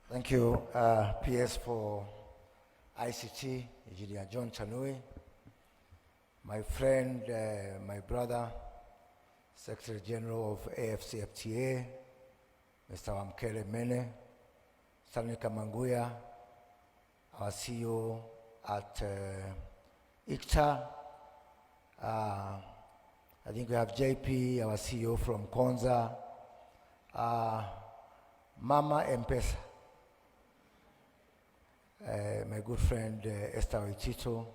Thank you, PS for ICT, Engineer John Chanui, my friend, my brother, Secretary General of AFCFTA, Mr. Wamkele Mene, Stanley Kamanguya, our CEO at ICTA. I think we have JP, our CEO from Konza, Mama M-Pesa, my good friend Esther Oitito,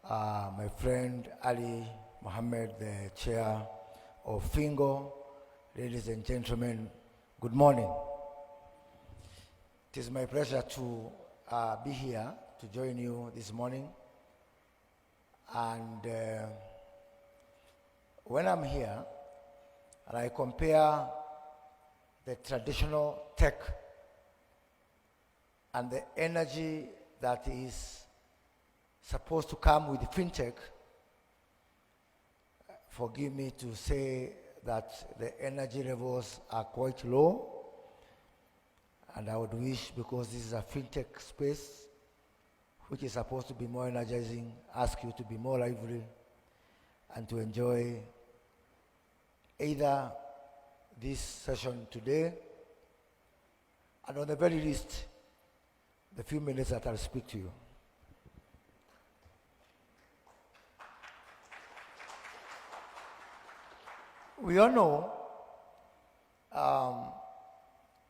my friend Ali Mohammed, the chair of Fingo. Ladies and gentlemen, good morning. It is my pleasure to be here to join you this morning. And when I'm here and I compare the traditional tech and the energy that is supposed to come with fintech, forgive me to say that the energy levels are quite low, and I would wish, because this is a fintech space which is supposed to be more energizing, ask you to be more lively and to enjoy either this session today and on the very least the few minutes that I'll speak to you. We all know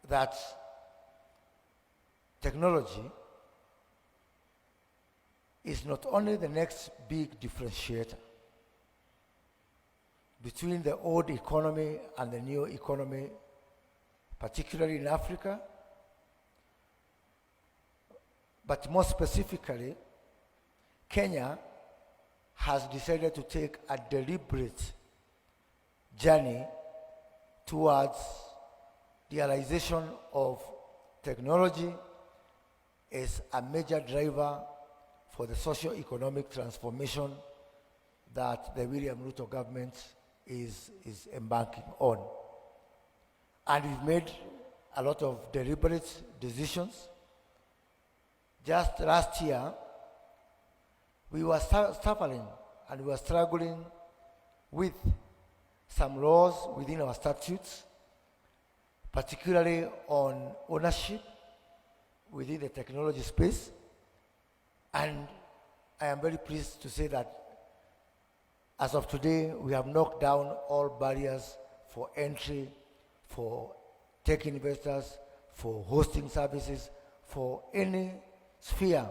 that technology is not only the next big differentiator between the old economy and the new economy, particularly in Africa, but more specifically, Kenya has decided to take a deliberate journey towards the realization of technology as a major driver for the socio-economic transformation that the William Ruto government is embarking on. And we've made a lot of deliberate decisions. Just last year, we were suffering and we were struggling with some laws within our statutes, particularly on ownership within the technology space. And I am very pleased to say that as of today, we have knocked down all barriers for entry, for tech investors, for hosting services, for any sphere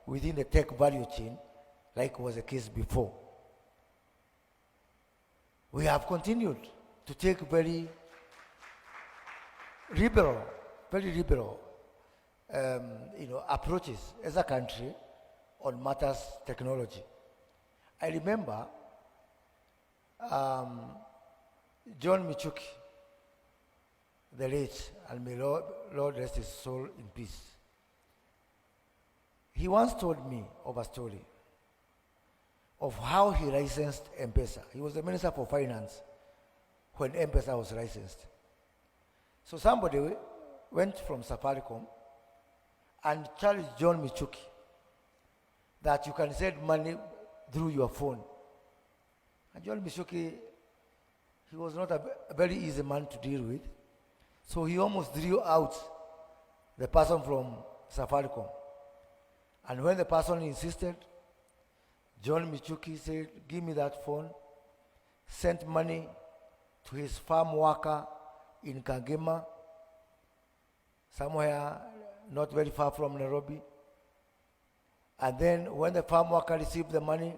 within the tech value chain, like was the case before. We have continued to take very liberal approaches as a country on matters technology. I remember John Michuki, the late, and may Lord rest his soul in peace. He once told me of a story of how he licensed M-Pesa. He was the Minister for Finance when M-Pesa was licensed. So somebody went from Safaricom and challenged John Michuki that you can send money through your phone. And John Michuki, he was not a very easy man to deal with. So he almost drew out the person from Safaricom. And when the person insisted, John Michuki said, give me that phone, sent money to his farm worker in Kagema, somewhere not very far from Nairobi. And then when the farm worker received the money,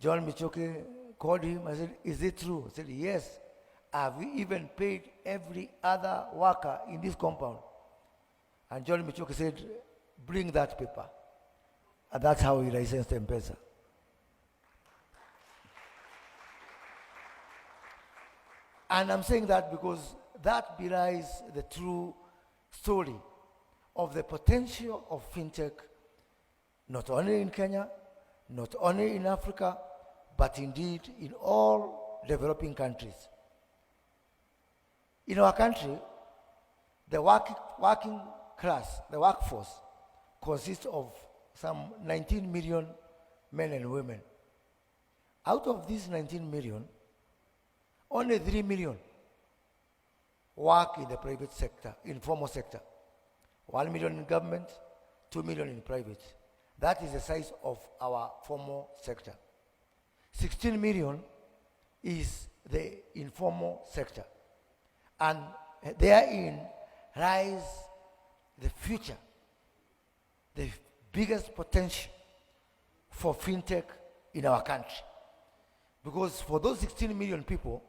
John Michuki called him and said, is it true? He said, yes. Have we even paid every other worker in this compound? And John Michuki said, bring that paper. And that's how he licensed M-Pesa. And I'm saying that because that belies the true story of the potential of fintech, not only in Kenya, not only in Africa, but indeed in all developing countries. In our country, The working class, the workforce, consists of some 19 million men and women. Out of these 19 million, only 3 million work in the private sector, informal sector. 1 million in government, 2 million in private. That is the size of our formal sector. 16 million is the informal sector. And therein lies the future, the biggest potential for fintech in our country. Because for those 16 million people,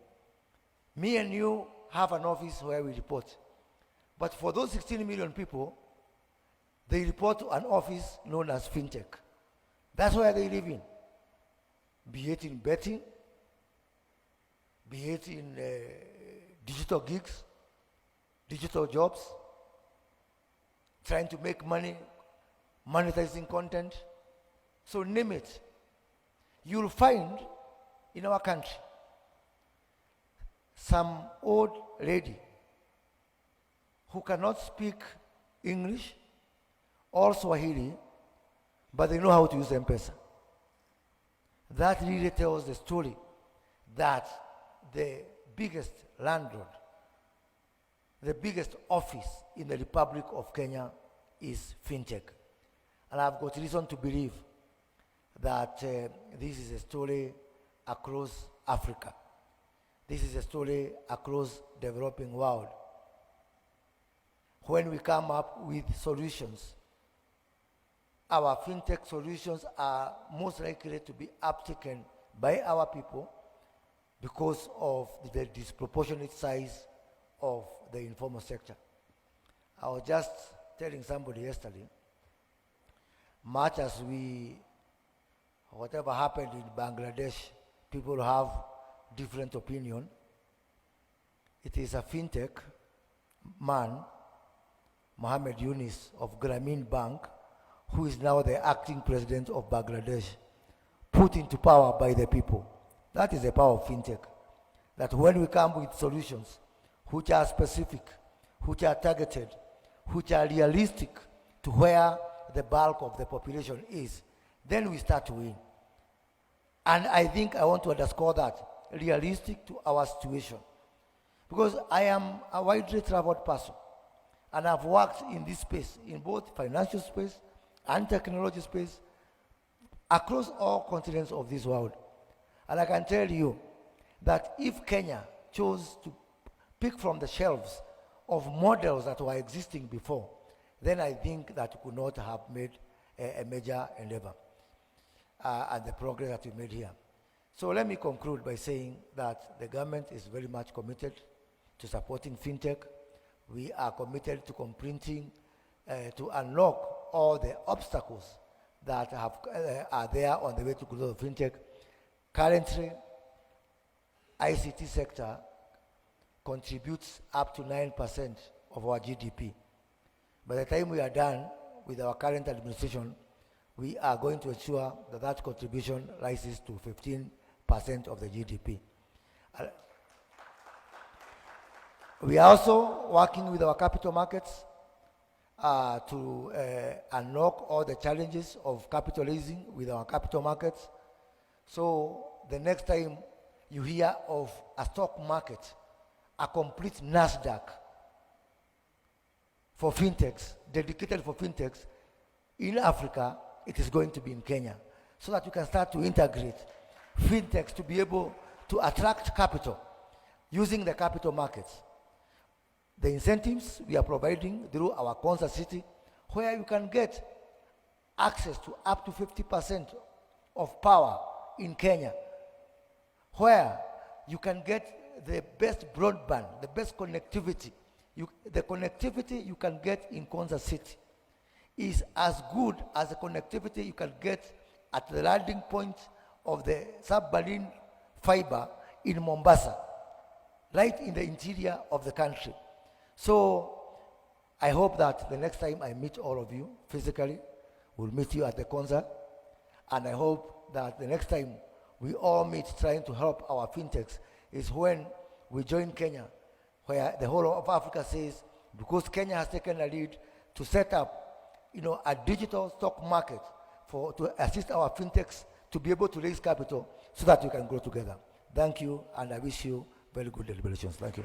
me and you have an office where we report. But for those 16 million people, they report to an office known as fintech. That's where they live in. Be it in betting, be it in digital gigs, digital jobs, trying to make money, monetizing content. So name it. You'll find in our country some old lady who cannot speak English or Swahili, but they know how to use M-Pesa. That really tells the story that the biggest landlord, the biggest office in the Republic of Kenya is fintech. And I've got reason to believe that this is a story across Africa. This is a story across the developing world. When we come up with solutions, our fintech solutions are most likely to be uptaken by our people because of the disproportionate size of the informal sector. I was just telling somebody yesterday, much as whatever happened in Bangladesh, people have different opinion. It is a fintech man, Mohammed Yunus of Grameen Bank, who is now the acting president of Bangladesh, put into power by the people. That is the power of fintech. That when we come with solutions which are specific, which are targeted, which are realistic to where the bulk of the population is, then we start to win. And I think I want to underscore that, realistic to our situation. Because I am a widely traveled person, and I've worked in this space, in both financial space and technology space, across all continents of this world. And I can tell you that if Kenya chose to pick from the shelves of models that were existing before, then I think that we could not have made a major endeavor and the progress that we made here. So let me conclude by saying that the government is very much committed to supporting fintech. We are committed to comprinting, to unlock all the obstacles that are there on the way to growth of fintech. Currently, ICT sector contributes up to 9% of our GDP. By the time we are done with our current administration, we are going to ensure that that contribution rises to 15% of the GDP. We are also working with our capital markets to unlock all the challenges of capital raising with our capital markets. So the next time you hear of a stock market, a complete NASDAQ for fintechs, dedicated for fintechs in Africa, it is going to be in Kenya, so that you can start to integrate fintechs to be able to attract capital using the capital markets. The incentives we are providing through our Konza City, where you can get access to up to 50% of power in Kenya, where you can get the best broadband, the best connectivity. The connectivity you can get in Konza City is as good as the connectivity you can get at the landing point of the submarine fiber in Mombasa, right in the interior of the country. So I hope that the next time I meet all of you physically, we'll meet you at the Konza, and I hope that the next time we all meet trying to help our fintechs is when we join Kenya, where the whole of Africa says, because Kenya has taken a lead to set up, a digital stock market to assist our fintechs to be able to raise capital so that we can grow together. Thank you, and I wish you very good deliberations. Thank you.